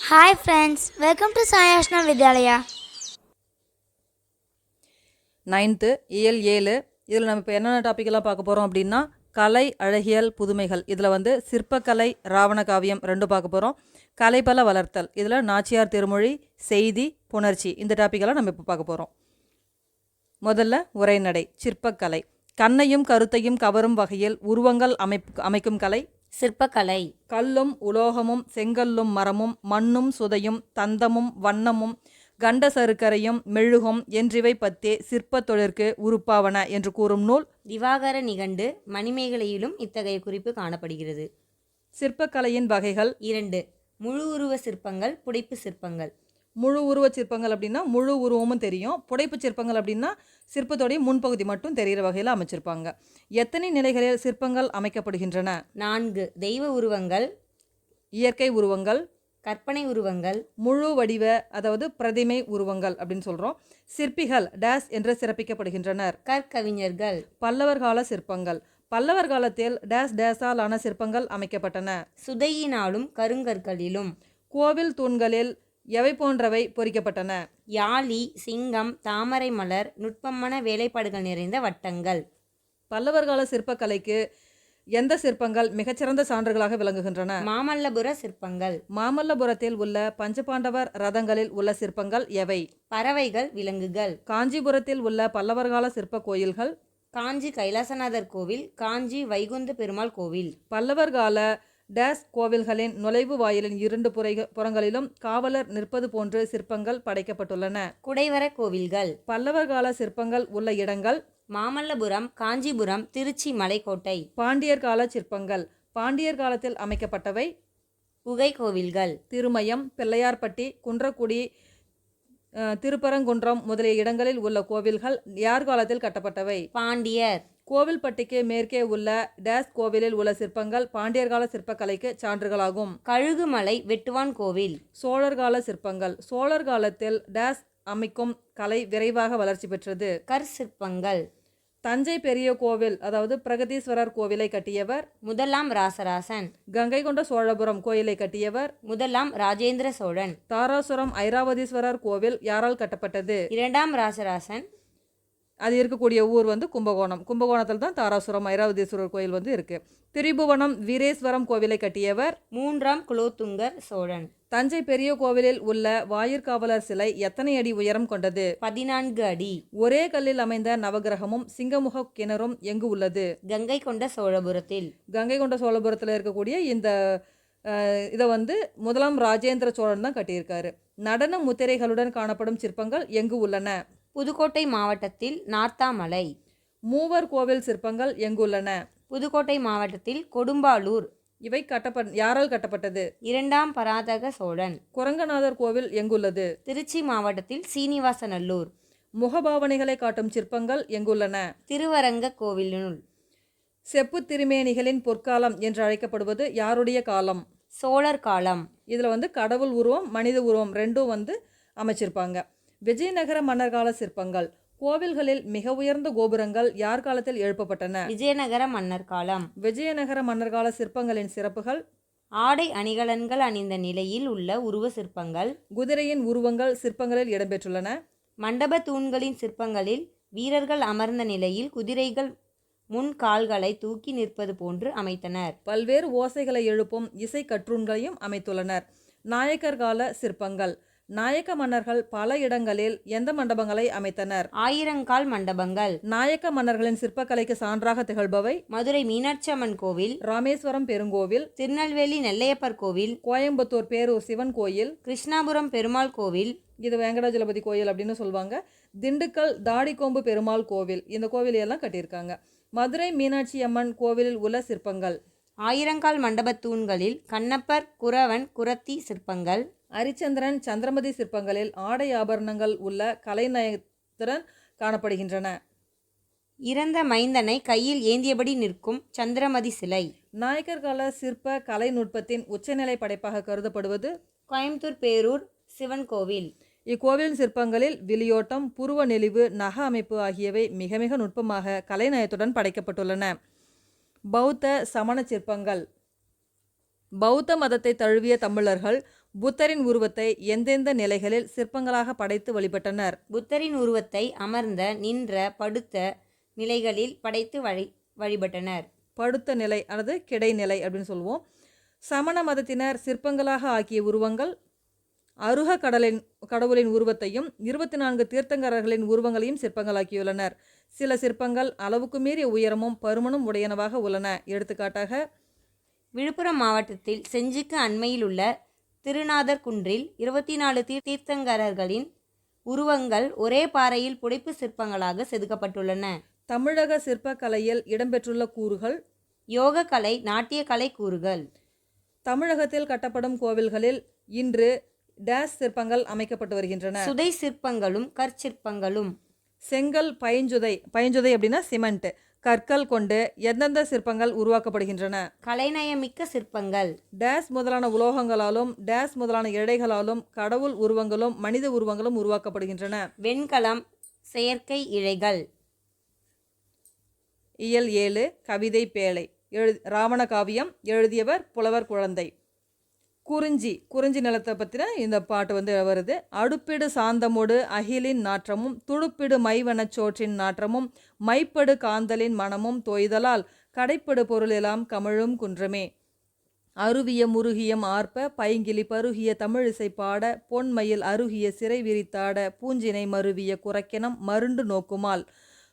Hi friends, welcome to Sai Ashna Vidyalaya. Ninth இயல் 7 இதில் நம்ம இப்போ என்னென்ன டாப்பிக்கெல்லாம் பார்க்க போகிறோம் அப்படின்னா கலை அழகியல் புதுமைகள். இதில் வந்து சிற்பக்கலை ராவண காவியம் ரெண்டும் பார்க்க போகிறோம். கலைப்பல வளர்த்தல் இதில் நாச்சியார் திருமொழி செய்தி புணர்ச்சி இந்த டாப்பிக்கெல்லாம் நம்ம இப்போ பார்க்க போகிறோம். முதல்ல உரைநடை. சிற்பக்கலை கண்ணையும் கருத்தையும் கவரும் வகையில் உருவங்கள் அமைக்கும் கலை சிற்பக்கலை. கல்லும் உலோகமும் செங்கல்லும் மரமும் மண்ணும் சுதையும் தந்தமும் வண்ணமும் கண்ட சருக்கரையும் மெழுகும் என்றிவை பத்தே சிற்பத் தொழிற்கு உறுப்பாவன என்று கூறும் நூல் திவாகர நிகண்டு. மணிமேகலையிலும் இத்தகைய குறிப்பு காணப்படுகிறது. சிற்பக்கலையின் வகைகள் 2. முழு உருவ சிற்பங்கள், புடைப்பு சிற்பங்கள். முழு உருவ சிற்பங்கள் அப்படின்னா முழு உருவமும் தெரியும். புடைப்பு சிற்பங்கள் அப்படின்னா சிற்பத்தோடைய முன்பகுதி மட்டும் தெரிகிற வகையில் அமைச்சிருப்பாங்க. எத்தனை நிலைகளில் சிற்பங்கள் அமைக்கப்படுகின்றன? 4. தெய்வ உருவங்கள், இயற்கை உருவங்கள், கற்பனை உருவங்கள், முழு வடிவ அதாவது பிரதிமை உருவங்கள் அப்படின்னு சொல்கிறோம். சிற்பிகள் டேஸ் என்று சிறப்பிக்கப்படுகின்றனர். கற்கவிஞர்கள். பல்லவர் கால சிற்பங்கள் பல்லவர் காலத்தில் டேஸ் டேஸால் ஆன சிற்பங்கள் அமைக்கப்பட்டன. சுதையினாலும் கருங்கற்களிலும். கோவில் தூண்களில் எவை போன்றவை பொறிக்கப்பட்டன? யாழி, சிங்கம், தாமரை மலர், நுட்பமான வேலைப்பாடுகள் நிறைந்த வட்டங்கள். பல்லவர் கால சிற்பக்கலைக்கு எந்த சிற்பங்கள் மிகச்சிறந்த சான்றுகளாக விளங்குகின்றன? மாமல்லபுர சிற்பங்கள். மாமல்லபுரத்தில் உள்ள பஞ்சபாண்டவர் ரதங்களில் உள்ள சிற்பங்கள் எவை? பறவைகள், விலங்குகள். காஞ்சிபுரத்தில் உள்ள பல்லவர் கால சிற்ப கோயில்கள் காஞ்சி கைலாசநாதர் கோவில், காஞ்சி வைகுந்த பெருமாள் கோவில். பல்லவர் கால டேஸ் கோவில்களின் நுழைவு வாயிலின் 2 புறங்களிலும் காவலர் நிற்பது போன்று சிற்பங்கள் படைக்கப்பட்டுள்ளன. குடைவர கோவில்கள். பல்லவர் கால சிற்பங்கள் உள்ள இடங்கள் மாமல்லபுரம், காஞ்சிபுரம், திருச்சி மலைக்கோட்டை. பாண்டியர் கால சிற்பங்கள் பாண்டியர் காலத்தில் அமைக்கப்பட்டவை குகை கோவில்கள். திருமயம், பிள்ளையார்பட்டி, குன்றக்குடி, திருப்பரங்குன்றம் முதலிய இடங்களில் உள்ள கோவில்கள் யார் காலத்தில் கட்டப்பட்டவை? பாண்டியர். கோவில்பட்டிக்கு மேற்கே உள்ள டேஸ் கோவிலில் உள்ள சிற்பங்கள் பாண்டியர் கால சிற்பக்கலைக்கு சான்றுகளாகும். கழுகுமலை, வெட்டுவான் கோவில். சோழர் கால சிற்பங்கள் சோழர் காலத்தில் டேஸ் அமைக்கும் கலை விரைவாக வளர்ச்சி பெற்றது. கற்சிற்பங்கள். தஞ்சை பெரிய கோவில் அதாவது பிரகதீஸ்வரர் கோவிலை கட்டியவர்? முதலாம் ராசராசன். கங்கை கொண்ட சோழபுரம் கோயிலை கட்டியவர்? முதலாம் ராஜேந்திர சோழன். தாராசுரம் ஐராவதீஸ்வரர் கோவில் யாரால் கட்டப்பட்டது? 2ஆம் ராசராசன். அது இருக்கக்கூடிய ஊர் வந்து கும்பகோணம். கும்பகோணத்தில் தான் தாராசுரம் ஐராவதீஸ்வரர் கோயில் வந்து இருக்கு. திரிபுவனம் வீரேஸ்வரம் கோவிலை கட்டியவர்? 3ஆம் குலோத்துங்க சோழன். தஞ்சை பெரிய கோவிலில் உள்ள வாயிற்காவலர் சிலை எத்தனை அடி உயரம் கொண்டது? 14 அடி. ஒரே கல்லில் அமைந்த நவகிரகமும் சிங்கமுக கிணறும் எங்கு உள்ளது? கங்கை கொண்ட சோழபுரத்தில். கங்கை கொண்ட சோழபுரத்தில் இருக்கக்கூடிய இந்த இதை வந்து முதலாம் ராஜேந்திர சோழன் தான் கட்டியிருக்காரு. நடன முத்திரைகளுடன் காணப்படும் சிற்பங்கள் எங்கு உள்ளன? புதுக்கோட்டை மாவட்டத்தில் நார்த்தாமலை. மூவர் கோவில் சிற்பங்கள் எங்கு உள்ளன? புதுக்கோட்டை மாவட்டத்தில் கொடும்பாலூர். இவை யாரால் கட்டப்பட்டது? 2ஆம் பராந்தக சோழன். குரங்கநாதர் கோவில் எங்குள்ளது? திருச்சி மாவட்டத்தில் சீனிவாசநல்லூர். முகபாவனைகளை காட்டும் சிற்பங்கள் எங்குள்ளன? திருவரங்க கோவிலுள். செப்பு திருமேனிகளின் பொற்காலம் என்று அழைக்கப்படுவது யாருடைய காலம்? சோழர் காலம். இதில் வந்து கடவுள் உருவம் மனித உருவம் ரெண்டும் வந்து அமைச்சிருப்பாங்க. விஜயநகர மன்னர் கால சிற்பங்கள் கோவில்களில் மிக உயர்ந்த கோபுரங்கள் யார் காலத்தில் எழுப்பப்பட்டன? விஜயநகர மன்னர் காலம். விஜயநகர மன்னர் கால சிற்பங்களின் சிறப்புகள் ஆடை அணிகலன்கள் அணிந்த நிலையில் உள்ள உருவ சிற்பங்கள். குதிரையின் உருவங்கள் சிற்பங்களில் இடம்பெற்றுள்ளன. மண்டப தூண்களின் சிற்பங்களில் வீரர்கள் அமர்ந்த நிலையில் குதிரைகள் முன் கால்களை தூக்கி நிற்பது போன்று அமைத்தனர். பல்வேறு ஓசைகளை எழுப்பும் இசை கற்றூன்களையும் அமைத்துள்ளனர். நாயக்கர் கால சிற்பங்கள் நாயக்க மன்னர்கள் பல இடங்களில் எந்த மண்டபங்களை அமைத்தனர்? 1000 மண்டபங்கள். நாயக்க மன்னர்களின் சிற்பக்கலைக்கு சான்றாக திகழ்பவை மதுரை மீனாட்சி அம்மன் கோவில், ராமேஸ்வரம் பெருங்கோவில், திருநெல்வேலி நெல்லையப்பர் கோவில், கோயம்புத்தூர் பேரூர் சிவன் கோயில், கிருஷ்ணாபுரம் பெருமாள் கோவில், இது வெங்கடாஜலபதி கோயில் அப்படின்னு சொல்லுவாங்க, திண்டுக்கல் தாடிக்கொம்பு பெருமாள் கோவில், இந்த கோவிலையெல்லாம் கட்டியிருக்காங்க. மதுரை மீனாட்சி அம்மன் கோவிலில் உள்ள சிற்பங்கள் 1000 மண்டப தூண்களில் கண்ணப்பர், குறவன், குரத்தி சிற்பங்கள். அரிச்சந்திரன் சந்திரமதி சிற்பங்களில் ஆடை ஆபரணங்கள் உள்ள கலைநயத்துடன் காணப்படுகின்றன. இறந்த மைந்தனை கையில் ஏந்தியபடி நிற்கும் சந்திரமதி சிலை. நாயக்கர் கால சிற்ப கலைநுட்பத்தின் உச்சநிலை படைப்பாக கருதப்படுவது கோயம்புத்தூர் பேரூர் சிவன் கோவில். இக்கோவிலின் சிற்பங்களில் விளியோட்டம், புருவ நெளிவு, நக அமைப்பு ஆகியவை மிக மிக நுட்பமாக கலைநயத்துடன் படைக்கப்பட்டுள்ளன. பௌத்த சமண சிற்பங்கள் பௌத்த மதத்தை தழுவிய தமிழர்கள் புத்தரின் உருவத்தை எந்தெந்த நிலைகளில் சிற்பங்களாக படைத்து வழிபட்டனர்? புத்தரின் உருவத்தை அமர்ந்த, நின்ற, படுத்த நிலைகளில் படைத்து வழிபட்டனர். படுத்த நிலை அல்லது கிடைநிலை அப்படின்னு சொல்லுவோம். சமண மதத்தினர் சிற்பங்களாக ஆக்கிய உருவங்கள் அருக கடவுளின் உருவத்தையும் 24 தீர்த்தங்கரர்களின் உருவங்களையும் சிற்பங்களாக்கியுள்ளனர். சில சிற்பங்கள் அளவுக்கு மீறிய உயரமும் பருமனும் உடையனவாக உள்ளன. எடுத்துக்காட்டாக விழுப்புரம் மாவட்டத்தில் செஞ்சிக்கு அண்மையில் உள்ள திருநாதர் குன்றில் 24 தீர்த்தங்கரர்களின் உருவங்கள் ஒரே பாறையில் புடைப்பு சிற்பங்களாக செதுக்கப்பட்டுள்ளன. தமிழக சிற்பக்கலையில் இடம்பெற்றுள்ள கூறுகள்: யோகக்கலை, நாட்டியக்கலை கூறுகள். தமிழகத்தில் கட்டப்படும் கோவில்களில் இன்று டேஸ் சிற்பங்கள் அமைக்கப்பட்டு வருகின்றன. சுதை சிற்பங்களும் கற்சிற்பங்களும். செங்கல் பைஞ்சுதை அப்படின்னா சிமெண்ட் கற்கள் கொண்டு எந்தெந்த சிற்பங்கள் உருவாக்கப்படுகின்றன? கலைநயமிக்க சிற்பங்கள். டேஸ் முதலான உலோகங்களாலும் டேஸ் முதலான இழைகளாலும் கடவுள் உருவங்களும் மனித உருவங்களும் உருவாக்கப்படுகின்றன. வெண்கலம், செயற்கை இழைகள். இயல் 7 கவிதை பேழை. ராவண காவியம். எழுதியவர் புலவர் குழந்தை. குறிஞ்சி நிலத்தை பற்றின இந்த பாட்டு வருது. அடுப்பிடு சாந்தமோடு அகிலின் நாற்றமும் துடுப்பிடு மைவனச் சோற்றின் நாற்றமும் மைப்படு காந்தலின் மனமும் தோய்தலால் கடைப்படு பொருளெல்லாம் கமழும் குன்றமே. அருவிய முருகியம் ஆர்ப்ப பைங்கிலி பருகிய தமிழிசை பாட பொன்மயில் அருகிய சிறை விரித்தாட பூஞ்சினை மருவிய குறைக்கினம் மருண்டு நோக்குமால்.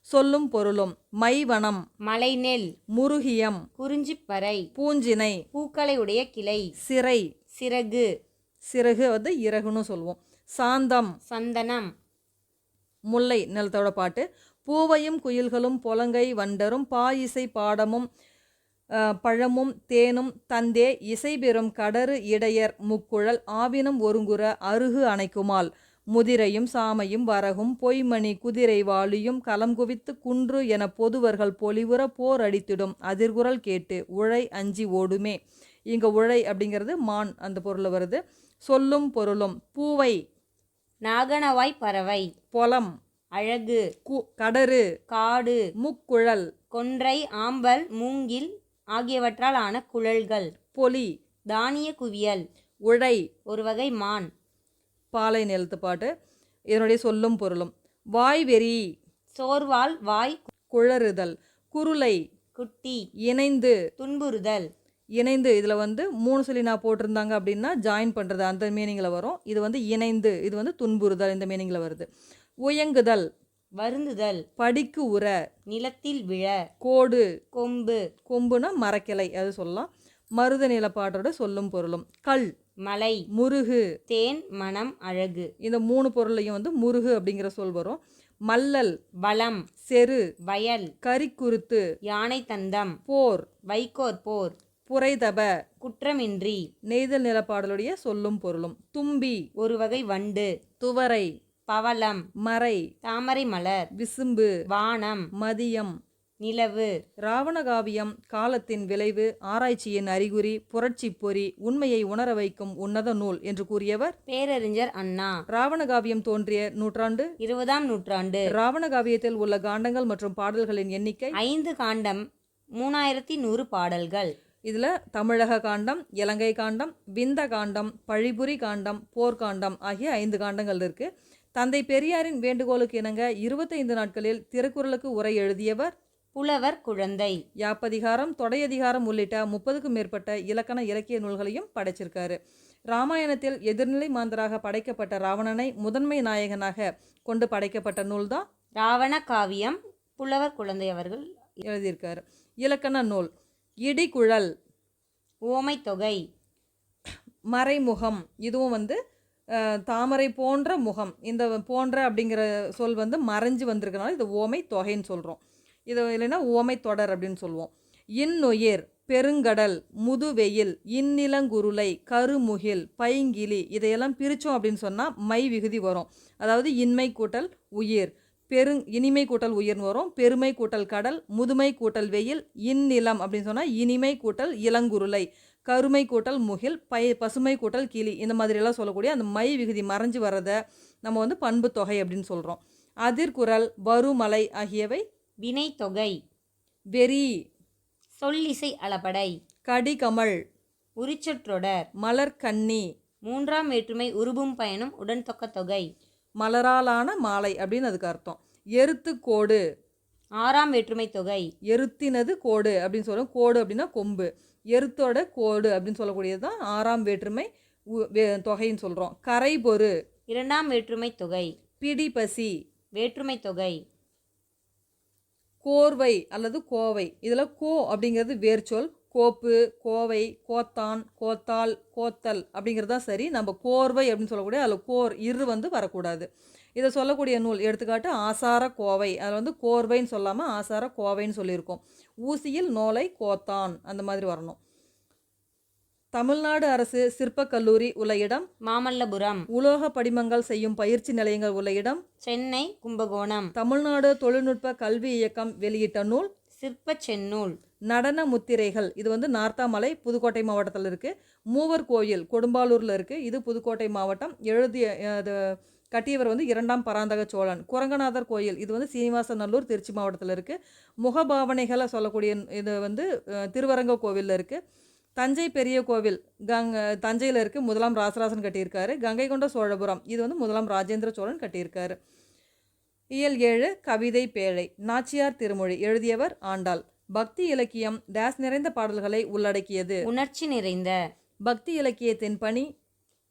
சொல்லும் பொருளும்: மைவனம் மலைநெல், முருகியம் குறிஞ்சிப்பறை, பூஞ்சினை பூக்களை உடைய கிளை, சிறை சிறகு இறகுன்னு சொல்லுவோம், சாந்தம் சந்தனம். முல்லை நிலத்தோட பாட்டு: பூவையும் குயில்களும் பொலங்கை வண்டரும் பாயிசை பாடமும் பழமும் தேனும் தந்தே இசைபெறும் கடறு இடையர் முக்குழல் ஆவினம் ஒருங்குற அருகு அணைக்குமால். முதிரையும் சாமையும் வரகும் பொய்மணி குதிரை வாளியும் கலம்குவித்து குன்று என பொதுவர்கள் பொலிவுற போர் அடித்திடும் அதிர்குரல் கேட்டு உழை அஞ்சி ஓடுமே. இங்கே உழை அப்படிங்கிறது மான், அந்த பொருள் வருது. சொல்லும் பொருளும்: பூவை நாகனவாய் பறவை, பொலம் அழகு, கடறு, காடு, முக்குழல், கொன்றை, ஆம்பல், மூங்கில் ஆகியவற்றால் ஆன குழல்கள், பொலி, தானிய குவியல், உழை ஒரு வகை மான். பாலை நிலத்து பாட்டு. இதனுடைய சொல்லும் பொருளும்: வாய் வெறி, சோர்வால் வாய் குழறுதல், குருளை, குட்டி, இணைந்து, துன்புறுதல். இணைந்து இதில் 3 சொல்லி நான் போட்டிருந்தாங்க அப்படின்னா ஜாயின் பண்ணுறது அந்த மீனிங்கில் வரும். இது இணைந்து, இது துன்புறுதல் இந்த மீனிங்கில் வருது. உயங்குதல், வருந்துதல், படிக்கு உர, நிலத்தில் விழ, கோடு, கொம்பு, கொம்புனா மரக்கிளை அது சொல்லலாம். மருத நிலப்பாட்டோட சொல்லும் பொருளும்: கல், மலை, முருகு, தேன், மனம், அழகு. இந்த 3 பொருளையும் முருகு அப்படிங்கிற சொல் வரும். மல்லல், வளம், செரு, வயல், கரிக்குருத்து, யானை தந்தம், போர், வைக்கோற் போர், புரைதப, குற்றமின்றி. நெய்தல் நிலப்பாடலுடைய சொல்லும் பொருளும்: தும்பி, ஒரு வகை வண்டு, துவரை, பவளம், மறை, தாமரை மலர், விசும்பு, வானம், மதியம். நிலவு. ராவணகாவியம் காலத்தின் விளைவு, ஆராய்ச்சியின் அறிகுறி, புரட்சி பொறி, உண்மையை உணர வைக்கும் உன்னத நூல் என்று கூறியவர் பேரறிஞர் அண்ணா. ராவணகாவியம் தோன்றிய நூற்றாண்டு 20ஆம் நூற்றாண்டு. ராவணகாவியத்தில் உள்ள காண்டங்கள் மற்றும் பாடல்களின் எண்ணிக்கை 5 காண்டம், 3100 பாடல்கள். இதில் தமிழக காண்டம், இலங்கை காண்டம், விந்த காண்டம், பழிபுரி காண்டம், போர்க்காண்டம் ஆகிய 5 காண்டங்கள் இருக்கு. தந்தை பெரியாரின் வேண்டுகோளுக்கு இணங்க 25 நாட்களில் திருக்குறளுக்கு உரை எழுதியவர் புலவர் குழந்தை. யாப்பதிகாரம், தொடையதிகாரம் உள்ளிட்ட 30க்கும் மேற்பட்ட இலக்கண இலக்கிய நூல்களையும் படைச்சிருக்காரு. ராமாயணத்தில் எதிர்நிலை மாந்தராக படைக்கப்பட்ட ராவணனை முதன்மை நாயகனாக கொண்டு படைக்கப்பட்ட நூல் தான் ராவண காவியம். புலவர் குழந்தை அவர்கள் எழுதியிருக்காரு. இலக்கண நூல்: இடிகுழல், ஓமை தொகை, மறைமுகம். இதுவும் தாமரை போன்ற முகம். இந்த போன்ற அப்படிங்கிற சொல் மறைஞ்சு வந்திருக்கனால இது ஓமை தொகைன்னு சொல்கிறோம். இது இல்லைன்னா ஓமை தொடர் அப்படின்னு சொல்லுவோம். இன்னுயிர், பெருங்கடல், முதுவெயில், இந்நிலங்குருளை, கருமுகில், பைங்கிலி இதையெல்லாம் பிரித்தோம் அப்படின்னு சொன்னால் மை விகுதி வரும். அதாவது இன்மை கூட்டல் உயிர், இனிமை கூட்டல் உயிர்னு வரும். பெருமை கூட்டல் கடல், முதுமை கூட்டல் வெயில், இந்நிலம் அப்படின்னு சொன்னால் இனிமை கூட்டல் இளங்குருளை, கருமை கூட்டல் முகில், பசுமை கூட்டல் கிளி, இந்த மாதிரியெல்லாம் சொல்லக்கூடிய அந்த மை விகுதி மறைஞ்சு வர்றதை நம்ம பண்பு தொகை அப்படின்னு சொல்கிறோம். அதிர்குரல், வருமலை ஆகியவை வினை தொகை. வெறி, சொல்லிசை அளபடை, கடிகமல், உரிச்சொற்றொடர், மலர்கண்ணி, மூன்றாம் வேற்றுமை உருபும் பயனும் உடன்தொக்க தொகை. மலராலான மாலை அப்படின்னு அதுக்கு அர்த்தம். எருத்து கோடு, ஆறாம் வேற்றுமை தொகை. எருத்தினது கோடு அப்படின்னு சொல்லுவோம். கோடு அப்படின்னா கொம்பு, எருத்தோட கோடு அப்படின்னு சொல்லக்கூடியது தான் ஆறாம் வேற்றுமை தொகைன்னு சொல்கிறோம். கரை பொறு, இரண்டாம் வேற்றுமை தொகை. பிடிபசி, வேற்றுமை தொகை. கோர்வை அல்லது கோவை, இதில் கோ அப்படிங்கிறது வேர்ச்சொல். கோப்பு, கோவை, கோத்தான், கோத்தால், கோத்தல் அப்படிங்கிறது தான் சரி. நம்ம கோர்வை அப்படின்னு சொல்லக்கூடிய அதில் கோர் இரு வந்து வரக்கூடாது. இதை சொல்லக்கூடிய நூல் எடுத்துக்காட்டு ஆசார கோவை. அதில் வந்து கோர்வைன்னு சொல்லாமல் ஆசார கோவைன்னு சொல்லியிருக்கோம். ஊசியில் நோலை கோத்தான் அந்த மாதிரி வரணும். தமிழ்நாடு அரசு சிற்பக் கல்லூரி உள்ள இடம் மாமல்லபுரம். உலோக படிமங்கள் செய்யும் பயிற்சி நிலையங்கள் உள்ள இடம் சென்னை, கும்பகோணம். தமிழ்நாடு தொழில்நுட்ப கல்வி இயக்கம் வெளியிட்ட நூல் சிற்ப செந்நூல். நடன முத்திரைகள், இது வந்து நார்த்தாமலை புதுக்கோட்டை மாவட்டத்தில் இருக்குது. மூவர் கோயில் கொடும்பாலூரில் இருக்குது, இது புதுக்கோட்டை மாவட்டம். அது கட்டியவர் வந்து 2ஆம் பராந்தக சோழன். குரங்கநாதர் கோயில், இது வந்து சீனிவாசநல்லூர் திருச்சி மாவட்டத்தில் இருக்குது. முகபாவனைகளை சொல்லக்கூடிய இது வந்து திருவரங்க கோவிலில் இருக்குது. தஞ்சை பெரிய கோவில் தஞ்சையில் இருக்குது, 1ஆம் ராசராசன் கட்டியிருக்காரு. கங்கை கொண்ட சோழபுரம், இது வந்து 1ஆம் ராஜேந்திர சோழன் கட்டியிருக்காரு. இயல் 7 கவிதை பேழை. நாச்சியார் திருமொழி, எழுதியவர் ஆண்டாள். பக்தி இலக்கியம் டேஸ் நிறைந்த பாடல்களை உள்ளடக்கியது. உணர்ச்சி நிறைந்த. பக்தி இலக்கியத்தின் பணி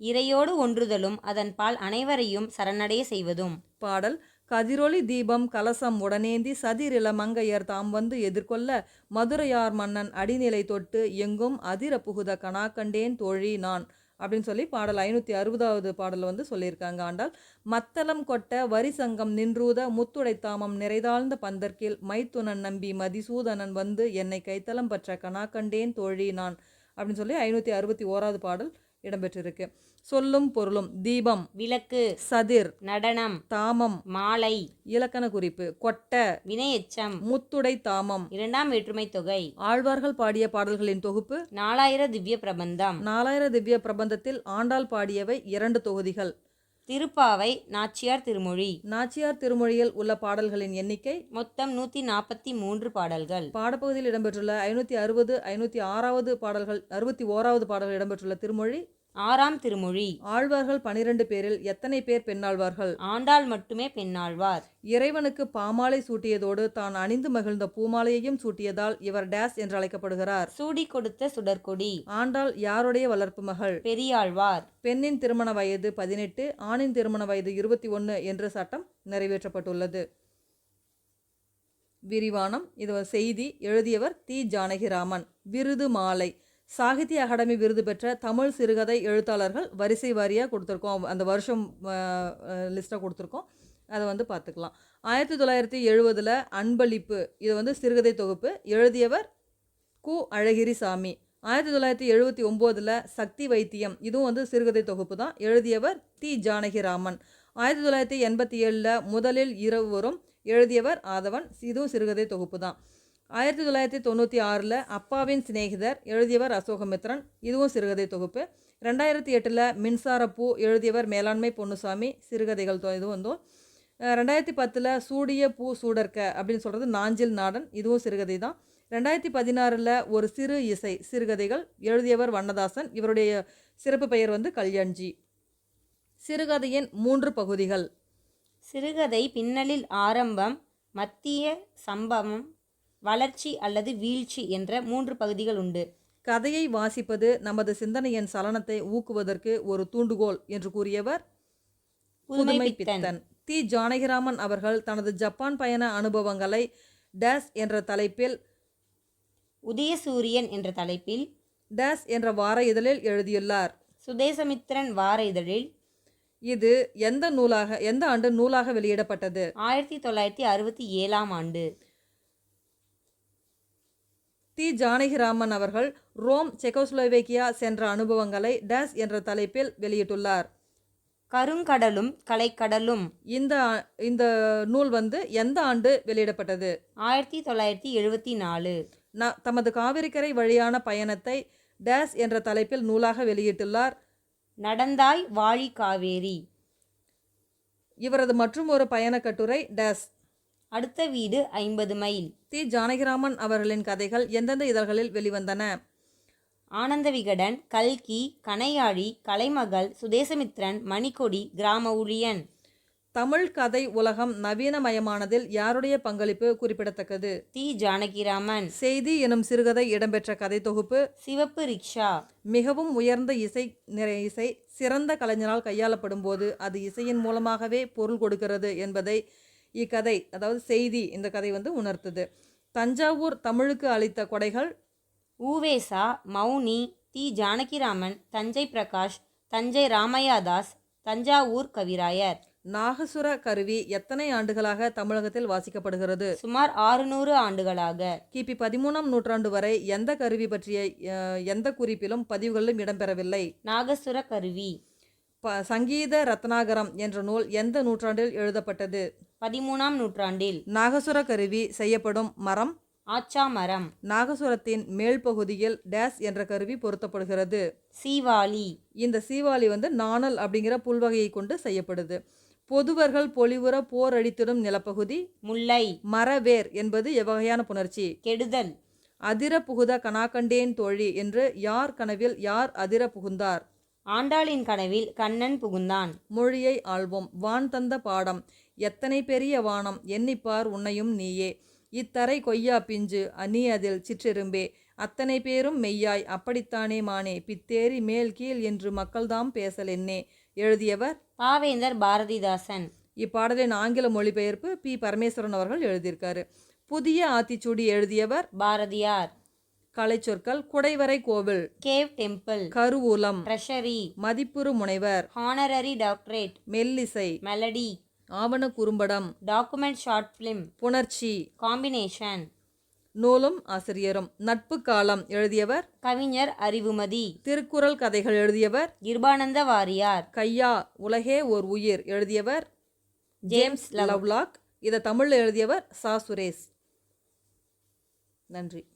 இறையோடு ஒன்றுதலும் அதன் பால் அனைவரையும் சரணடைய செய்வதும். பாடல் கதிரொளி தீபம் கலசம் உடனேந்தி சதிரில மங்கையர் தாம் வந்து எதிர்கொள்ள மதுரையார் மன்னன் அடிநிலை தொட்டு எங்கும் அதிர புகுத கணாக்கண்டேன் தோழி நான் அப்படின்னு சொல்லி பாடல் 560வது பாடல் வந்து சொல்லியிருக்காங்க ஆண்டாள். மத்தளம் கொட்ட வரி சங்கம் நின்றூத முத்துடைத்தாமம் நிறைதாழ்ந்த பந்தர்க்கில் மைத்துனன் நம்பி மதிசூதனன் வந்து என்னை கைத்தலம் பற்ற கணாக்கண்டேன் தோழி நான் அப்படின்னு சொல்லி 561வது பாடல் இடம்பெற்றிருக்கு. சொல்லும் பொருளும் தீபம் விளக்கு, சதிர் நடனம், தாமம் மாலை. இலக்கண குறிப்பு கொட்ட வினையெச்சம், முத்துடை தாமம். 2ஆம் வேற்றுமை தொகை. ஆழ்வார்கள் பாடிய பாடல்களின் தொகுப்பு 4000 திவ்ய பிரபந்தம். 4000 திவ்ய பிரபந்தத்தில் ஆண்டாள் பாடியவை 2 தொகுதிகள். திருப்பாவை, நாச்சியார் திருமொழி. நாச்சியார் திருமொழியில் உள்ள பாடல்களின் எண்ணிக்கை மொத்தம் 143 பாடல்கள். பாடப்பகுதியில் இடம்பெற்றுள்ள 560, 506வது பாடல்கள், 61வது பாடல்கள் இடம்பெற்றுள்ள திருமொழி 6ஆம் திருமொழி. ஆழ்வார்கள் 12 பேரில் எத்தனை பேர் பெண்ணாழ்வார்கள்? ஆண்டாள் மட்டுமே பெண்ணாழ்வார். இறைவனுக்கு பாமாலை சூட்டியதோடு தான் அணிந்து மகிழ்ந்த பூமாலையையும் சூட்டியதால் இவர் டேஸ் என்று அழைக்கப்படுகிறார். சூடி கொடுத்த சுடற்கொடி. ஆண்டாள் யாருடைய வளர்ப்பு மகள்? பெரியாழ்வார். பெண்ணின் திருமண வயது 18, ஆணின் திருமண வயது 21 என்று சட்டம் நிறைவேற்றப்பட்டுள்ளது. விரிவானம். இது செய்தி. எழுதியவர் தி. ஜானகிராமன். விருது மாலை. சாகித்ய அகாடமி விருது பெற்ற தமிழ் சிறுகதை எழுத்தாளர்கள் வரிசை வாரியாக கொடுத்துருக்கோம். அந்த வருஷம் லிஸ்ட்டாக கொடுத்துருக்கோம், அதை வந்து பார்த்துக்கலாம். 1970 அன்பளிப்பு, இது வந்து சிறுகதை தொகுப்பு. எழுதியவர் கு. அழகிரிசாமி. 1979 சக்தி வைத்தியம், இதுவும் வந்து சிறுகதை தொகுப்பு தான். எழுதியவர் தி. ஜானகிராமன். 1987 முதலில் இரவு வரும், எழுதியவர் ஆதவன், இதுவும் சிறுகதை தொகுப்பு தான். 1996 அப்பாவின் சிநேகிதர், எழுதியவர் அசோகமித்ரன், இதுவும் சிறுகதை தொகுப்பு. 2008 மின்சாரப்பூ, எழுதியவர் மேலாண்மை பொன்னுசாமி, சிறுகதைகள் இது வந்தோம். 2010 சூடிய பூ சூடர்க்க அப்படின்னு சொல்கிறது நாஞ்சில் நாடன், இதுவும் சிறுகதை தான். 2016 ஒரு சிறு இசை, சிறுகதைகள், எழுதியவர் வண்ணதாசன், இவருடைய சிறப்பு பெயர் வந்து கல்யாண்ஜி. சிறுகதையின் 3 பகுதிகள். சிறுகதை பின்னலில் ஆரம்பம், மத்திய, சம்பவம், வளர்ச்சி அல்லது வீழ்ச்சி என்ற 3 பகுதிகள் உண்டு. கதையை வாசிப்பது நமது சிந்தனையின் சலனத்தை ஊக்குவதற்கு ஒரு தூண்டுகோல் என்று கூறியவர் புதுமைப்பித்தன். தி. ஜானகிராமன் அவர்கள் தனது ஜப்பான் பயண அனுபவங்களை டேஸ் என்ற தலைப்பில், உதயசூரியன் என்ற தலைப்பில், டேஸ் என்ற வார இதழில் எழுதியுள்ளார். சுதேசமித்ரன் வார இதழில். இது எந்த ஆண்டு நூலாக வெளியிடப்பட்டது? 1967ஆம் ஆண்டு. தி. ஜானகிராமன் அவர்கள் ரோம், செக்கோஸ்லோவேக்கியா சென்ற அனுபவங்களை டேஸ் என்ற தலைப்பில் வெளியிட்டுள்ளார். கருங்கடலும் கலைக்கடலும். இந்த நூல் வந்து எந்த ஆண்டு வெளியிடப்பட்டது? 1974. தமது காவிரிக்கரை வழியான பயணத்தை டேஸ் என்ற தலைப்பில் நூலாக வெளியிட்டுள்ளார். நடந்தாய் வாழி காவேரி. இவரது மற்றும் ஒரு பயண கட்டுரை டேஸ். அடுத்த வீடு 50 மைல். தி. ஜானகிராமன் அவர்களின் கதைகள் எந்தெந்த இதழ்களில் வெளிவந்தன? ஆனந்த விகடன், கல்கி, கணையாழி, கலைமகள், சுதேசமித்ரன், மணிக்கொடி, கிராம ஊழியன். தமிழ் கதை உலகம் நவீனமயமானதில் யாருடைய பங்களிப்பு குறிப்பிடத்தக்கது? தி. ஜானகிராமன். செய்தி எனும் சிறுகதை இடம்பெற்ற கதை தொகுப்பு. சிவப்பு ரிக்ஷா. மிகவும் உயர்ந்த இசை சிறந்த கலைஞரால் கையாளப்படும் போது அது இசையின் மூலமாகவே பொருள் கொடுக்கிறது என்பதை இக்கதை, அதாவது செய்தி, இந்த கதை உணர்த்துது. தஞ்சாவூர் தமிழுக்கு அளித்த கொடைகள். ஊவேசா, மௌனி, தி. ஜானகிராமன், தஞ்சை பிரகாஷ், தஞ்சை ராமையாதாஸ், தஞ்சாவூர் கவிராயர். நாகசுர கருவி எத்தனை ஆண்டுகளாக தமிழகத்தில் வாசிக்கப்படுகிறது? சுமார் 600 ஆண்டுகளாக. கிபி 13ஆம் நூற்றாண்டு வரை எந்த கருவி பற்றிய எந்த குறிப்பிலும் பதிவுகளிலும் இடம்பெறவில்லை. நாகசுர கருவி. சங்கீத ரத்னாகரம் என்ற நூல் எந்த நூற்றாண்டில் எழுதப்பட்டது? 13ஆம் நூற்றாண்டில். நாகசுர கருவி செய்யப்படும் மரம். ஆச்சா மரம். நாகசுரத்தின் மேல் பகுதியில் டேஸ் என்ற கருவி பொருத்தப்படுகிறது. சீவாளி. இந்த சீவாளி நாணல் அப்படிங்கிற புல்வகையை கொண்டு செய்யப்படுது. பொதுவர்கள் பொலிவுற போர் அடித்திடும் நிலப்பகுதி. முல்லை. மரவேர் என்பது எவ்வகையான புணர்ச்சி? கெடுதல். அதிர புகுத கனாகண்டேன் தோழி என்று யார் கனவில் யார் அதிர புகுந்தார்? ஆண்டாளின் கனவில் கண்ணன் புகுந்தான். மொழியை ஆள்வோம். வான் தந்த பாடம். எத்தனை பெரிய வானம் எண்ணிப்பார் உன்னையும் நீயே. இத்தரை கொய்யா பிஞ்சு நீ அதில் சிற்றெரும்பே. அத்தனை பேரும் மெய்யாய் அப்படித்தானே மானே. பித்தேரி மேல் கீழ் என்று மக்கள்தாம் பேசலென்னே. எழுதியவர் பாவேந்தர் பாரதிதாசன். இப்பாடலின் ஆங்கில மொழிபெயர்ப்பு பி. பரமேஸ்வரன் அவர்கள் எழுதியிருக்காரு. புதிய ஆத்திச்சூடி எழுதியவர் பாரதியார். கலைச்சொற்கள். குடைவரை கோவில், கேவ் டெம்பிள், கருவூலம், ட்ரெஷரி, மதிப்புறு முனைவர், ஹானரரி டாக்டரேட், மெல்லிசை, மெலடி, ஆவண குறும்படம், டாக்குமெண்ட் ஷார்ட் பிலிம், புணர்ச்சி, காம்பினேஷன். நூலும் ஆசிரியரும். நட்பு காலம் எழுதியவர் கவிஞர் அறிவுமதி. திருக்குறள் கதைகள் எழுதியவர் கிருபானந்த வாரியார். கையா உலகே ஓர் உயிர் எழுதியவர் ஜேம்ஸ் லவ்லாக். இதை தமிழில் எழுதியவர் சா. சுரேஷ். நன்றி.